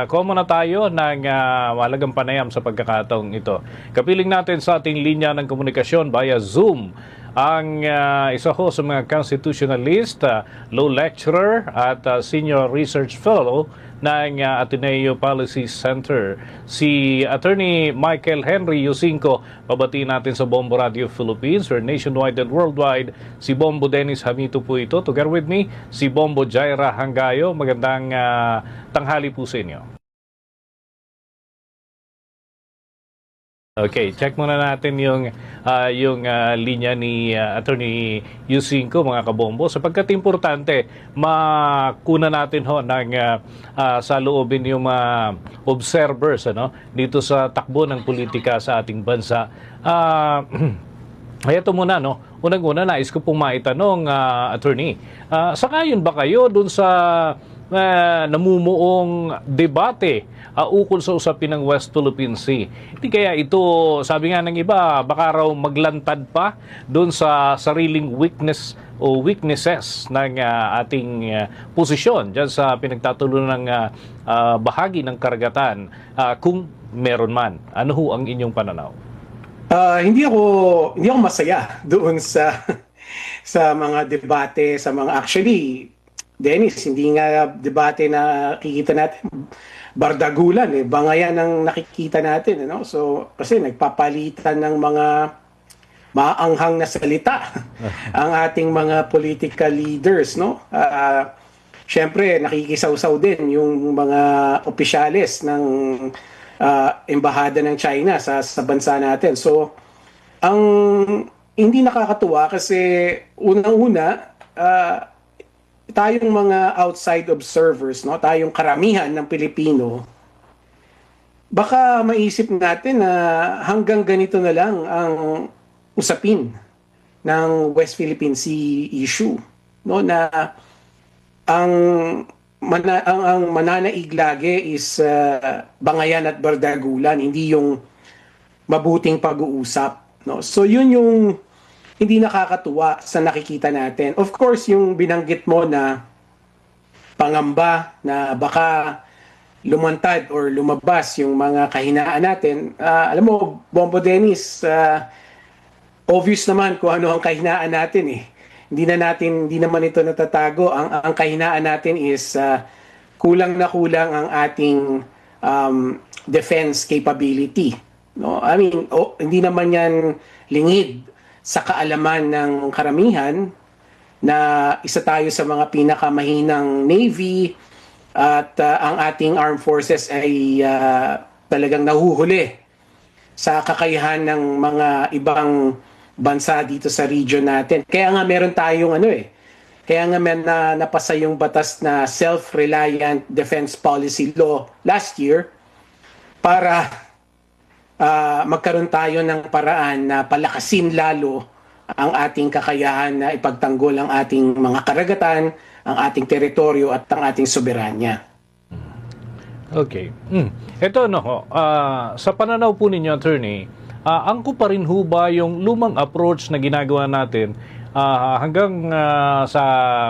kuha muna tayo ng malagang panayam sa pagkakataong ito. Kapiling natin sa ating linya ng komunikasyon via Zoom ang isa ho sa mga constitutionalist, law lecturer at senior research fellow ng Ateneo Policy Center, si Attorney Michael Henry Yusinko. Pabatiin natin sa Bombo Radio Philippines, or nationwide and worldwide. Si Bombo Dennis Hamito po ito. Together with me, si Bombo Jaira Hangayo. Magandang tanghali po sa inyo. Okay, check muna natin yung linya ni Attorney Yusinko, mga kabombo, sapagkat importante makuna natin ho ng saloobin yung observers dito sa takbo ng politika sa ating bansa. Ito muna, unang-una, nais ko pong maitanong, Attorney, sangayon ba kayo dun sa namumuong debate ukol sa usapin ng West Philippine Sea? Hindi kaya ito, sabi nga ng iba, baka raw maglantad pa doon sa sariling weakness o weaknesses ng ating posisyon dyan sa pinagtatulunan ng bahagi ng karagatan, kung meron man. Ano ho ang inyong pananaw? Hindi ako masaya doon sa mga debate, sa mga actually, Dennis, hindi nga debate na nakikita natin, bardagulan bangayan ang nakikita natin, So, kasi nagpapalitan ng mga maanghang na salita ang ating mga political leaders, Siyempre, nakikisaw-saw din yung mga opisyales ng embahada ng China sa bansa natin. So, ang hindi nakakatuwa kasi unang-una, tayong mga outside observers, tayong karamihan ng Pilipino, baka maisip natin na hanggang ganito na lang ang usapin ng West Philippine Sea issue, na ang mananaig lagi is bangayan at bardagulan, hindi yung mabuting pag-uusap, So yun yung hindi nakakatuwa sa nakikita natin. Of course, yung binanggit mo na pangamba na baka lumantad or lumabas yung mga kahinaan natin. Alam mo, Bombo Dennis, obvious naman kung ano ang kahinaan natin . Hindi naman ito natatago. Ang kahinaan natin is kulang na kulang ang ating defense capability. I mean, hindi naman yan lingid sa kaalaman ng karamihan na isa tayo sa mga pinakamahinang Navy at ang ating armed forces ay talagang nahuhuli sa kakayahan ng mga ibang bansa dito sa region natin. Kaya nga meron tayong kaya nga napasa yung batas na Self-Reliant Defense Policy Law last year para magkaroon tayo ng paraan na palakasin lalo ang ating kakayahan na ipagtanggol ang ating mga karagatan, ang ating teritoryo at ang ating soberanya. Okay. Ito sa pananaw po ninyo, Attorney, angko pa rin ho ba yung lumang approach na ginagawa natin hanggang sa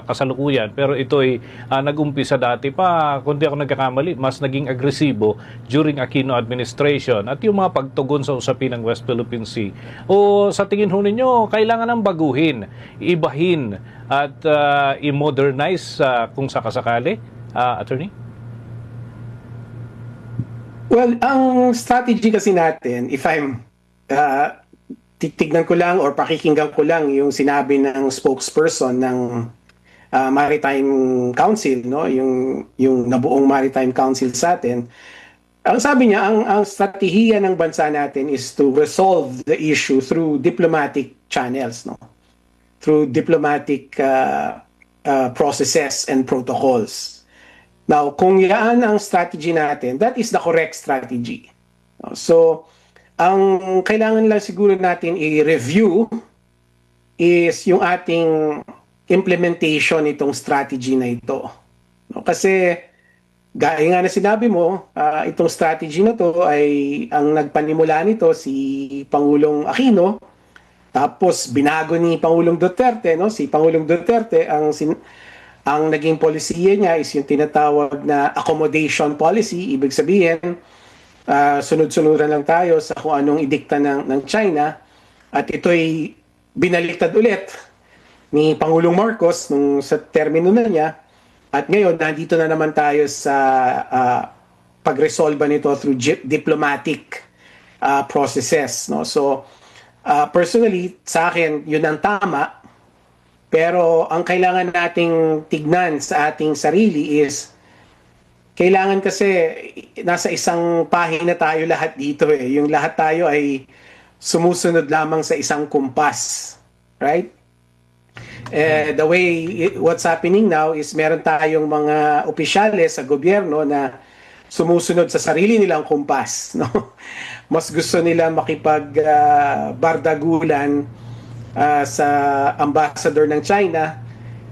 kasalukuyan, pero ito ay nag-umpisa dati pa, kung di ako nagkakamali, mas naging agresibo during Aquino administration at yung mga pagtugon sa usapin ng West Philippine Sea? O sa tingin ho ninyo, kailangan ng baguhin, ibahin at i-modernize kung sakasakali, Attorney? Well, ang strategy kasi natin, if I'm titignan ko lang or pakikinggan ko lang yung sinabi ng spokesperson ng Maritime Council, yung nabuong Maritime Council sa atin. Ang sabi niya, ang strategiya ng bansa natin is to resolve the issue through diplomatic channels, through diplomatic processes and protocols. Now, kung yan ang strategy natin, that is the correct strategy. So, ang kailangan lang siguro natin i-review is yung ating implementation nitong strategy na ito. Kasi, gaya nga na sinabi mo, itong strategy na to ay ang nagpanimula nito si Pangulong Aquino, tapos binago ni Pangulong Duterte, si Pangulong Duterte Ang naging polisiya niya is yung tinatawag na accommodation policy. Ibig sabihin, sunod-sunuran lang tayo sa kung anong idikta ng China. At ito'y binaliktad ulit ni Pangulong Marcos nung sa termino na niya. At ngayon, nandito na naman tayo sa pag-resolve nito through diplomatic processes. No? So, personally, sa akin, yun ang tama. Pero ang kailangan nating tignan sa ating sarili is kailangan kasi nasa isang pahina tayo lahat dito eh. Yung lahat tayo ay sumusunod lamang sa isang kumpas. Right? The way what's happening now is meron tayong mga opisyales sa gobyerno na sumusunod sa sarili nilang kumpas. No? Mas gusto nila makipag-bardagulan sa ambassador ng China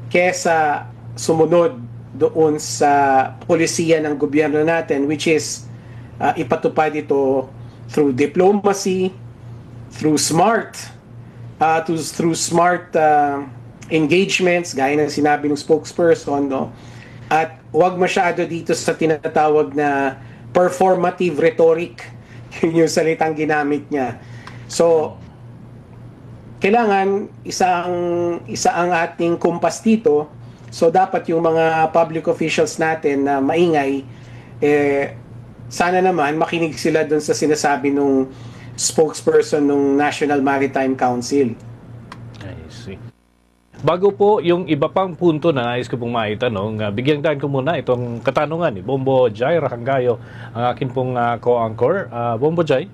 kesa sumunod doon sa polisiya ng gobyerno natin, which is ipatupad ito through diplomacy, through smart engagements, gaya ng sinabi ng spokesperson, no? At huwag masyado dito sa tinatawag na performative rhetoric, yun yung salitang ginamit niya. So, kailangan isa ang ating kumpas dito. So dapat yung mga public officials natin na maingay, sana naman makinig sila dun sa sinasabi nung spokesperson ng National Maritime Council. I see. Bago po yung iba pang punto na nais ko pong maitanong, bigyang daan ko muna itong katanungan ni Bombo Jai Rahangayo, ang akin pong co-anchor. Bombo Jai?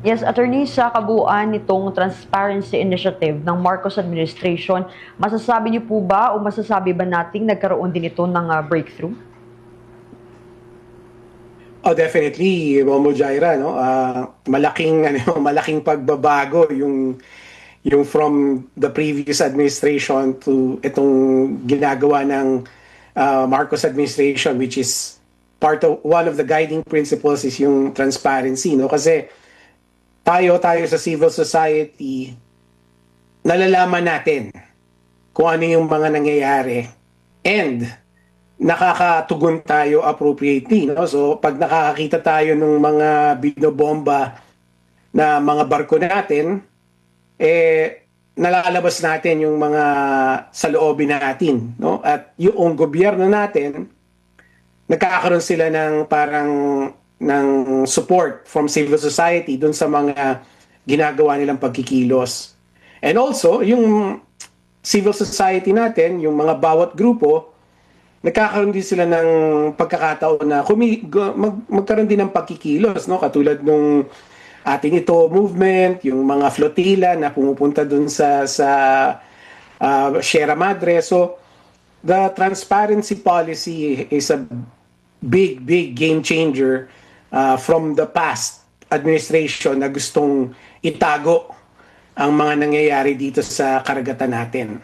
Yes, attorney, sa kabuuan nitong Transparency Initiative ng Marcos Administration, masasabi niyo po ba o masasabi ba nating nagkaroon din ito ng breakthrough? Oh, definitely, Bombo Jaira, no? Malaking pagbabago yung from the previous administration to itong ginagawa ng Marcos administration, which is one of the guiding principles is yung transparency, no? Kasi tayo sa civil society, nalalaman natin kung ano yung mga nangyayari and nakakatugon tayo appropriately. No? So pag nakakakita tayo ng mga binobomba na mga barko natin, nalalabas natin yung mga saloobin natin. No? At yung gobyerno natin, nagkakaroon sila ng parang ng support from civil society dun sa mga ginagawa nilang pagkikilos. And also, yung civil society natin, yung mga bawat grupo, nagkakaroon din sila ng pagkakataon na magkaroon din ng pagkikilos, no? Katulad nung ating ito movement, yung mga flotilla na pumupunta dun sa Sierra Madre. So, the transparency policy is a big game changer from the past administration na gustong itago ang mga nangyayari dito sa karagatan natin.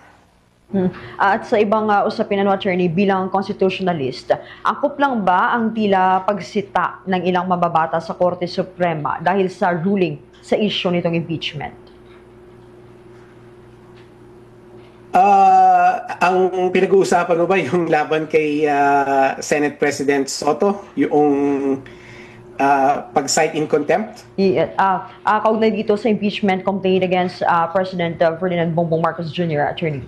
At sa ibang usapin, attorney, bilang constitutionalist, angkop lang ba ang tila pagsita ng ilang mababata sa Korte Suprema dahil sa ruling sa issue nitong impeachment? Ang pinag-uusapan mo ba yung laban kay Senate President Soto? Yung pag-cite in contempt? Kaugnay dito sa impeachment complaint against President Ferdinand Bongbong Marcos Jr., attorney.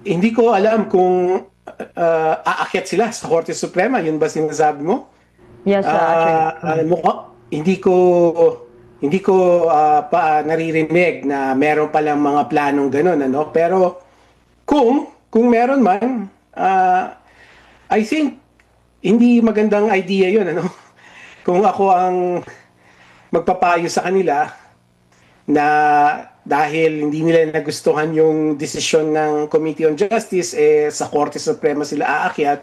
Hindi ko alam kung aakyat sila sa Korte Suprema. Yun ba sinasabi mo? Yes, attorney. Hindi ko pa naririnig na meron palang mga planong ganun, ano? Pero kung meron man, I think hindi magandang idea 'yun, ano? Kung ako ang magpapayo sa kanila na dahil hindi nila nagustuhan yung desisyon ng Committee on Justice, sa Korte Suprema sila aakyat,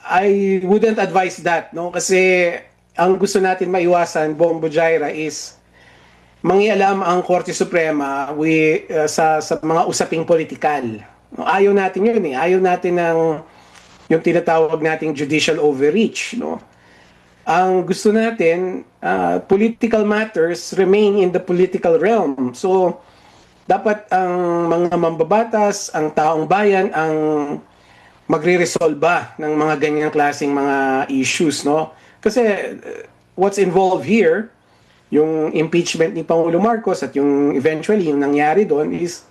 I wouldn't advise that, no? Kasi ang gusto natin maiwasan, Bombo Jaira, is mangialam ang Korte Suprema sa mga usaping politikal. No? Ayaw natin yun eh. Ayaw natin ng yung tinatawag nating judicial overreach. No? Ang gusto natin, political matters remain in the political realm. So, dapat ang mga mambabatas, ang taong bayan, ang magre-resolba ng mga ganyang klaseng mga issues, no? Kasi what's involved here, yung impeachment ni Pangulo Marcos at yung eventually yung nangyari doon is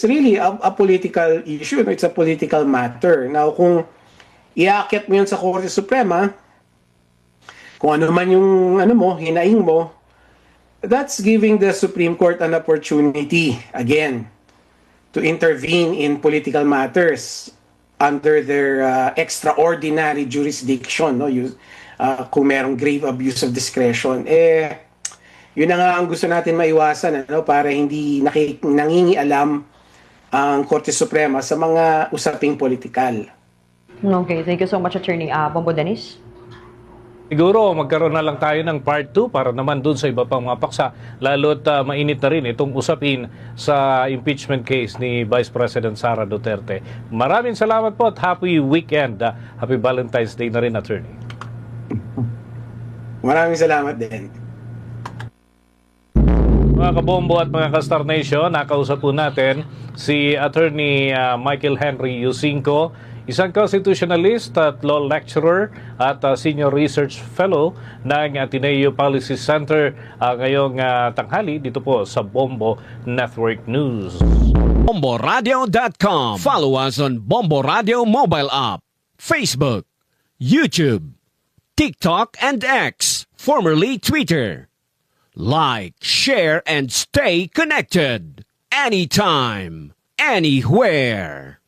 really a political issue, no? It's a political matter. Now, kung iaakit mo yun sa Korte Suprema, kung ano man yung hinaing mo, that's giving the Supreme Court an opportunity again to intervene in political matters under their extraordinary jurisdiction, no? Kung merong grave abuse of discretion, yun na nga ang gusto natin maiwasan, ano, para hindi nangingialam ang Korte Suprema sa mga usaping politikal. Okay, thank you so much, Attorney Bombo Dennis. Siguro magkaroon na lang tayo ng part 2 para naman dun sa iba pang mga paksa. Lalo't mainit na rin itong usapin sa impeachment case ni Vice President Sara Duterte. Maraming salamat po at happy weekend. Happy Valentine's Day na rin, Attorney. Maraming salamat din. Mga kabombo at mga ka-Star Nation, nakausap po natin si Attorney Michael Henry Yusinko, isang constitutionalist at law lecturer at senior research fellow ng Ateneo Policy Center ngayong tanghali dito po sa Bombo Network News. BomboRadio.com. Follow us on Bombo Radio mobile app, Facebook, YouTube, TikTok, and X, formerly Twitter. Like, share, and stay connected. Anytime, anywhere.